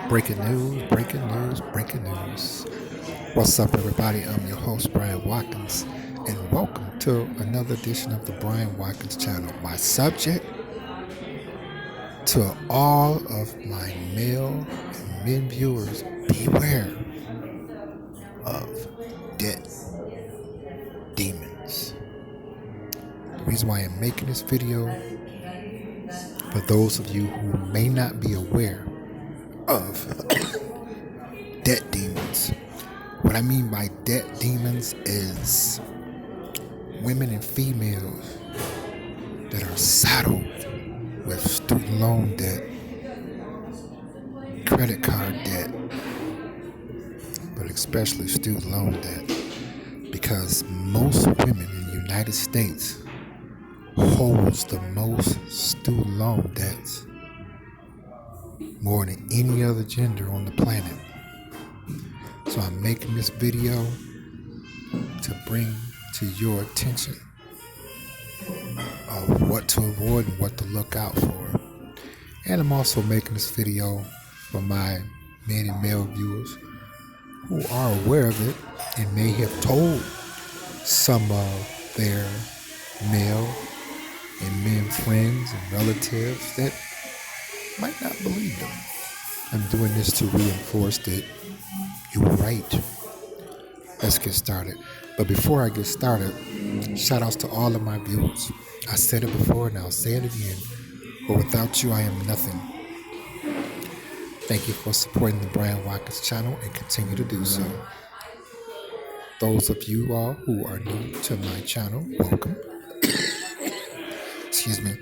Breaking news, breaking news, breaking news. What's up, everybody? I'm your host, Brian Watkins, and welcome to another edition of the Brian Watkins channel. My subject to all of my male and men viewers, beware of debt demons. The reason why I'm making this video, for those of you who may not be aware of debt demons. What I mean by debt demons is women and females that are saddled with student loan debt, credit card debt, but especially student loan debt, because most women in the United States holds the most student loan debts, more than any other gender on the planet. So I'm making this video to bring to your attention of what to avoid and what to look out for. And I'm also making this video for my men and male viewers who are aware of it and may have told some of their male and men friends and relatives that might not believe them. I'm doing this to reinforce that you were right. Let's get started. But before I get started, shout outs to all of my viewers. I said it before and I'll say it again. But without you, I am nothing. Thank you for supporting the Brian Watkins channel and continue to do so. Those of you all who are new to my channel, welcome. Excuse me.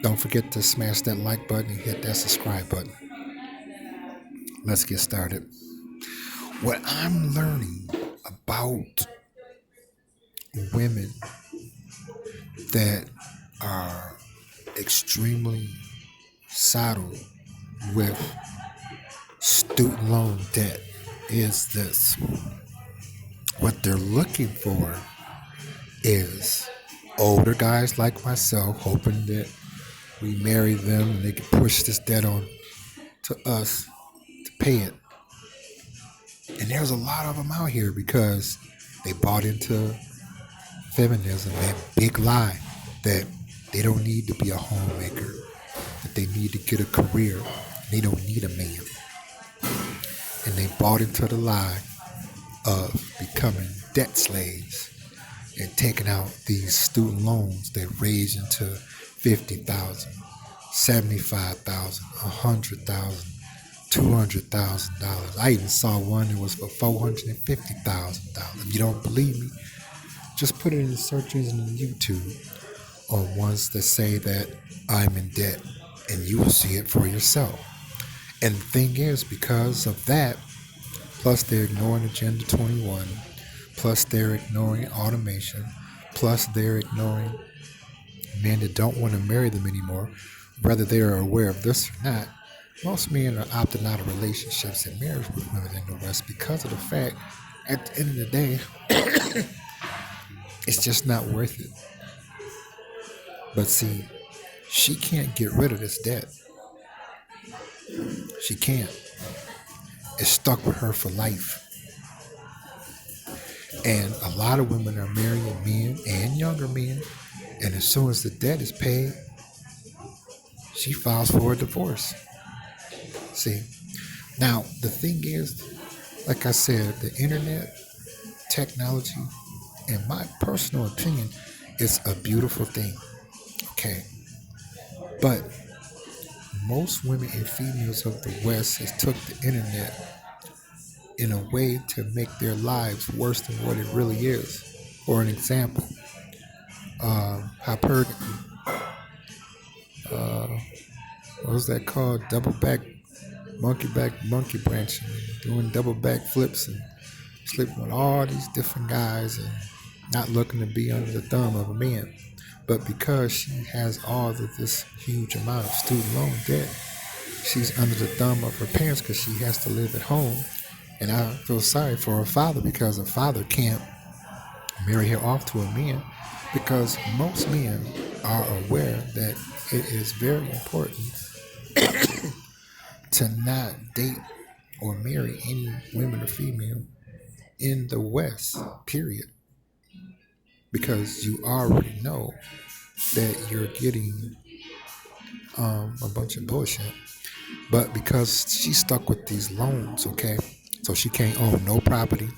Don't forget to smash that like button and hit that subscribe button. Let's get started. What I'm learning about women that are extremely saddled with student loan debt is this. What they're looking for is older guys like myself, hoping that we marry them and they can push this debt on to us to pay it. And there's a lot of them out here because they bought into feminism, that big lie that they don't need to be a homemaker, that they need to get a career, they don't need a man. And they bought into the lie of becoming debt slaves and taking out these student loans that range into $50,000, $75,000, $100,000, $200,000. I even saw one that was for $450,000. If you don't believe me, just put it in the search engine on YouTube on ones that say that I'm in debt, and you will see it for yourself. And the thing is, because of that, plus they're ignoring Agenda 21, plus they're ignoring automation, plus they're ignoring men that don't want to marry them anymore, whether they are aware of this or not. Most men are opting out of relationships and marriage with women in the West because of the fact, at the end of the day, it's just not worth it. But see, she can't get rid of this debt. She can't. It's stuck with her for life. And a lot of women are marrying men and younger men, and as soon as the debt is paid, she files for a divorce. See, now the thing is, like I said, the internet, technology, in my personal opinion, is a beautiful thing. Okay. But most women and females of the West has took the internet in a way to make their lives worse than what it really is. For an example, hypergamy. What was that called? Monkey branching, doing double back flips and sleeping with all these different guys and not looking to be under the thumb of a man. But because she has all of this huge amount of student loan debt, she's under the thumb of her parents because she has to live at home. And I feel sorry for her father because her father can't marry her off to a man, because most men are aware that it is very important to not date or marry any women or female in the West, period. Because you already know that you're getting a bunch of bullshit. But because she's stuck with these loans, okay, so she can't own no property,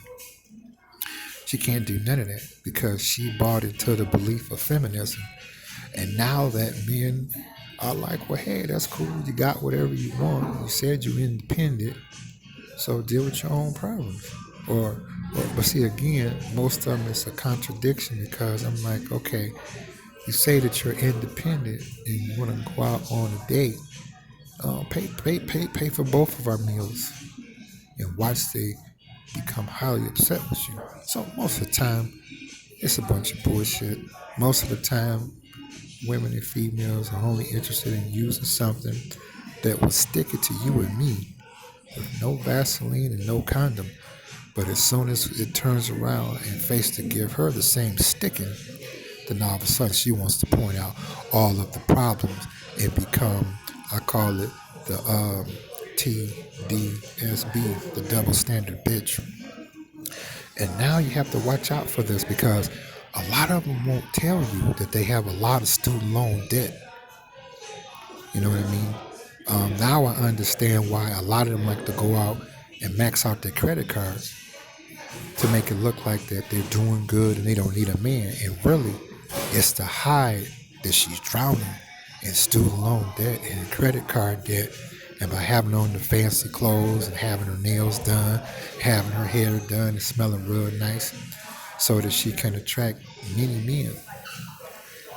she can't do none of that because she bought into the belief of feminism. And now that men are like, well, hey, that's cool. You got whatever you want. You said you're independent, so deal with your own problems. But see, again, most of them it's a contradiction because I'm like, okay, you say that you're independent and you want to go out on a date. Pay for both of our meals and watch they become highly upset with you. So most of the time, it's a bunch of bullshit. Most of the time, women and females are only interested in using something that will stick it to you and me with no Vaseline and no condom. But as soon as it turns around and face to give her the same sticking, then all of a sudden she wants to point out all of the problems and become, I call it the TDSB, the double standard bitch. And now you have to watch out for this because a lot of them won't tell you that they have a lot of student loan debt. You know what I mean? Now I understand why a lot of them like to go out and max out their credit cards to make it look like that they're doing good and they don't need a man. And really, it's to hide that she's drowning in student loan debt and credit card debt. And by having on the fancy clothes and having her nails done, having her hair done and smelling real nice, so that she can attract many men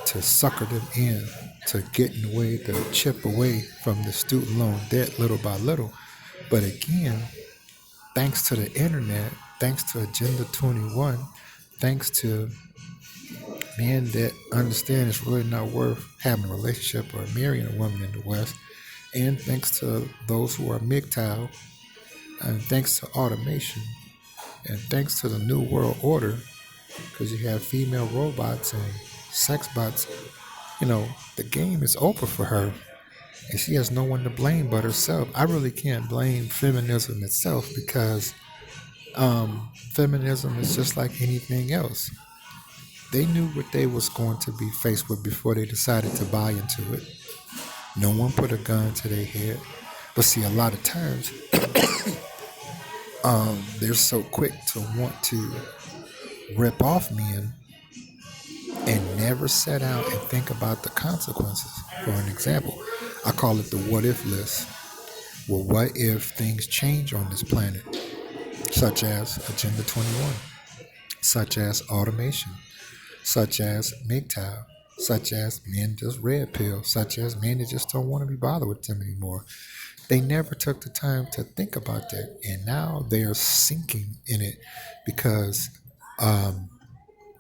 to sucker them in, to getting away, to chip away from the student loan debt little by little. But again, thanks to the internet, thanks to Agenda 21, thanks to men that understand it's really not worth having a relationship or marrying a woman in the West, and thanks to those who are MGTOW, and thanks to automation, and thanks to the New World Order, because you have female robots and sex bots, the game is over for her, and she has no one to blame but herself. I really can't blame feminism itself because feminism is just like anything else. They knew what they was going to be faced with before they decided to buy into it. No one put a gun to their head. But see, a lot of times, they're so quick to want to rip off men and never set out and think about the consequences. For an example, I call it the what if list. Well, what if things change on this planet, such as Agenda 21, such as automation, such as MGTOW, such as men just red pill, such as men that just don't want to be bothered with them anymore. They never took the time to think about that, and now they are sinking in it because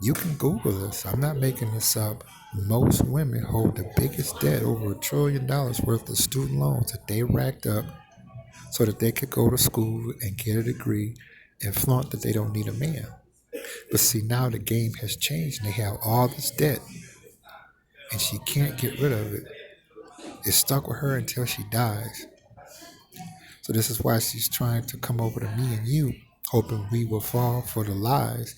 you can Google this. I'm not making this up. Most women hold the biggest debt, over $1 trillion worth of student loans that they racked up so that they could go to school and get a degree and flaunt that they don't need a man. But see, now the game has changed and they have all this debt and she can't get rid of it. It's stuck with her until she dies. So this is why she's trying to come over to me and you, hoping we will fall for the lies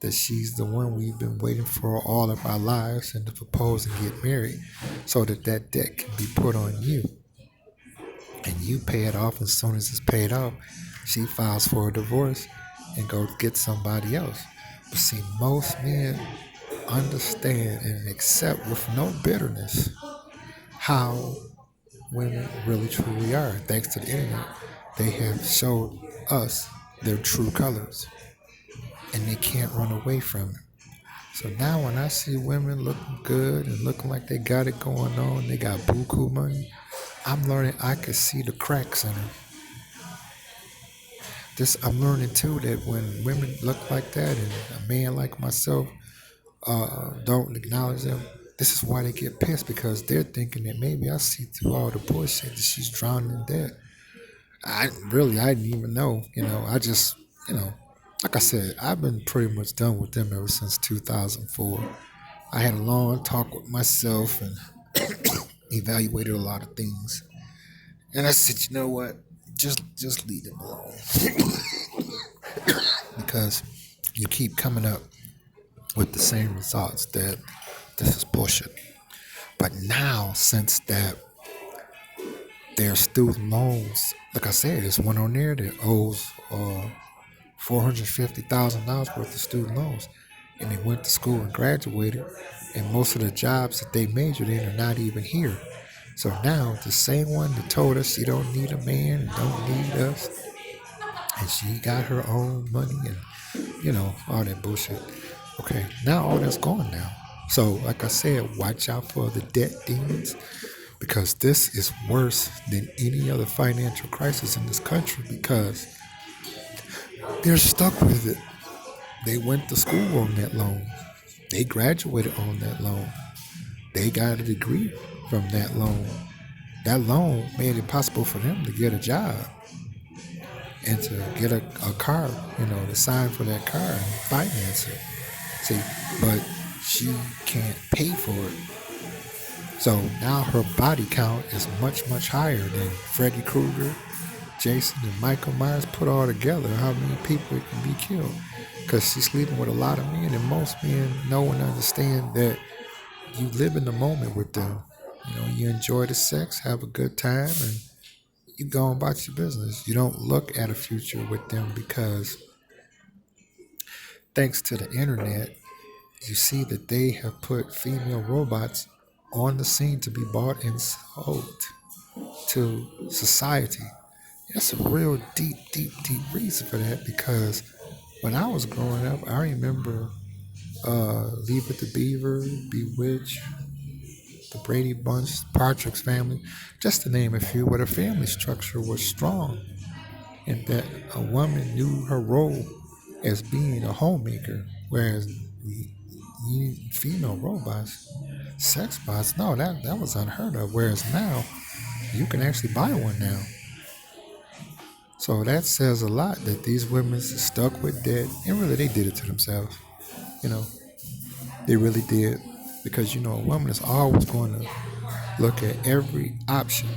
that she's the one we've been waiting for all of our lives and to propose and get married so that that debt can be put on you. And you pay it off. As soon as it's paid off, she files for a divorce and goes get somebody else. But see, most men understand and accept with no bitterness how women really truly are. Thanks to the internet, they have showed us their true colors and they can't run away from it. So now when I see women looking good and looking like they got it going on, they got buku money, I'm learning I can see the cracks in her. I'm learning too that when women look like that and a man like myself don't acknowledge them, this is why they get pissed because they're thinking that maybe I see through all the bullshit that she's drowning in debt. I didn't even know. I just, like I said, I've been pretty much done with them ever since 2004. I had a long talk with myself and evaluated a lot of things. And I said, you know what? Just leave them alone because you keep coming up with the same results. That this is bullshit. But now, since that their student loans, like I said, there's one on there that owes $450,000 worth of student loans, and they went to school and graduated, and most of the jobs that they majored in are not even here. So now the same one that told us she don't need a man and don't need us, and she got her own money and all that bullshit. Okay, now all that's gone now. So like I said, watch out for the debt demons because this is worse than any other financial crisis in this country because they're stuck with it. They went to school on that loan. They graduated on that loan. They got a degree from that loan. That loan made it possible for them to get a job and to get a car, to sign for that car and finance it. See, but she can't pay for it. So now her body count is much, much higher than Freddy Krueger, Jason, and Michael Myers put all together. How many people it can be killed? Because she's sleeping with a lot of men, and most men know and understand that you live in the moment with them. You enjoy the sex, have a good time, and you go on about your business. You don't look at a future with them because thanks to the internet, you see that they have put female robots on the scene to be bought and sold to society. That's a real deep, deep, deep reason for that because when I was growing up, I remember Leave It to Beaver, Bewitched, the Brady Bunch, Partridge Family, just to name a few, where the family structure was strong and that a woman knew her role as being a homemaker, whereas female robots, sex bots, no, that was unheard of. Whereas now, you can actually buy one now. So that says a lot that these women stuck with debt, and really they did it to themselves. You know, they really did, because a woman is always going to look at every option,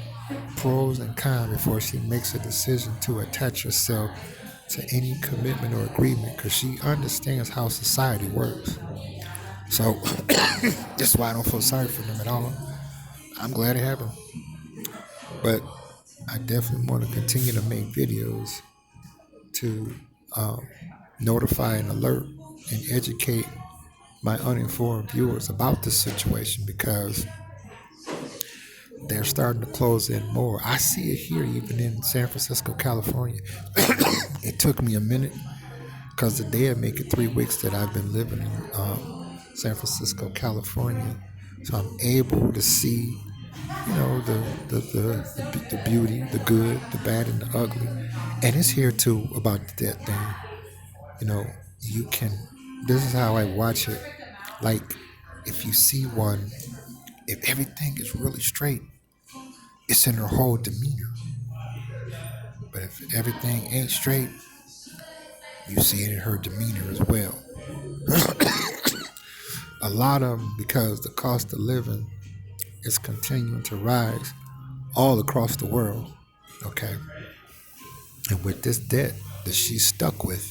pros and cons, before she makes a decision to attach herself to any commitment or agreement, because she understands how society works. So that's why I don't feel sorry for them at all. I'm glad it happened, but I definitely want to continue to make videos to um, notify and alert and educate my uninformed viewers about this situation because they're starting to close in more. I see it here, even in San Francisco, California. It took me a minute because today I make it 3 weeks that I've been living in San Francisco, California. So I'm able to see, the beauty, the good, the bad, and the ugly. And it's here too about that thing. You know, you can. This is how I watch it. Like, if you see one, if everything is really straight, it's in her whole demeanor. But if everything ain't straight, you see it in her demeanor as well. A lot of them, because the cost of living is continuing to rise all across the world. Okay. And with this debt that she's stuck with,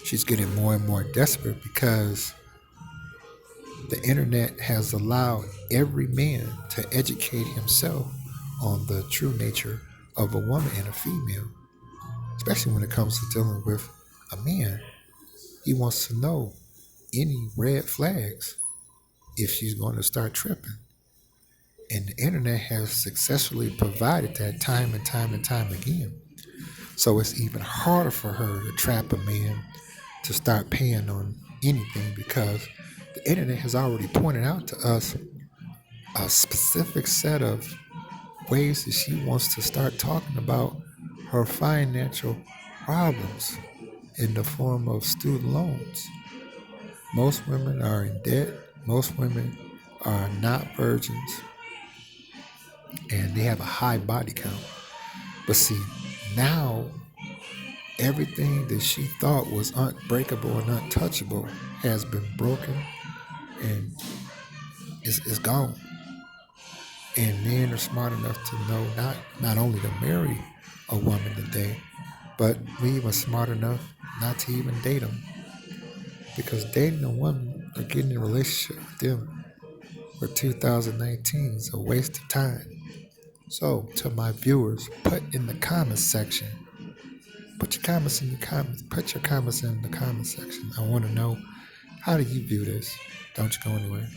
she's getting more and more desperate because the internet has allowed every man to educate himself on the true nature of a woman and a female, especially when it comes to dealing with a man. He wants to know any red flags if she's going to start tripping. And the internet has successfully provided that time and time and time again. So it's even harder for her to trap a man to start paying on anything because the internet has already pointed out to us a specific set of ways that she wants to start talking about her financial problems in the form of student loans. Most women are in debt. Most women are not virgins and they have a high body count. But see, now everything that she thought was unbreakable and untouchable has been broken and is gone. And men are smart enough to know not only to marry a woman today, but we even smart enough not to even date them. Because dating a woman or getting in a relationship with them for 2019 is a waste of time. So, to my viewers, put in the comments section. Put your comments in the comments. Put your comments in the comments section. I want to know, how do you view this? Don't you go anywhere.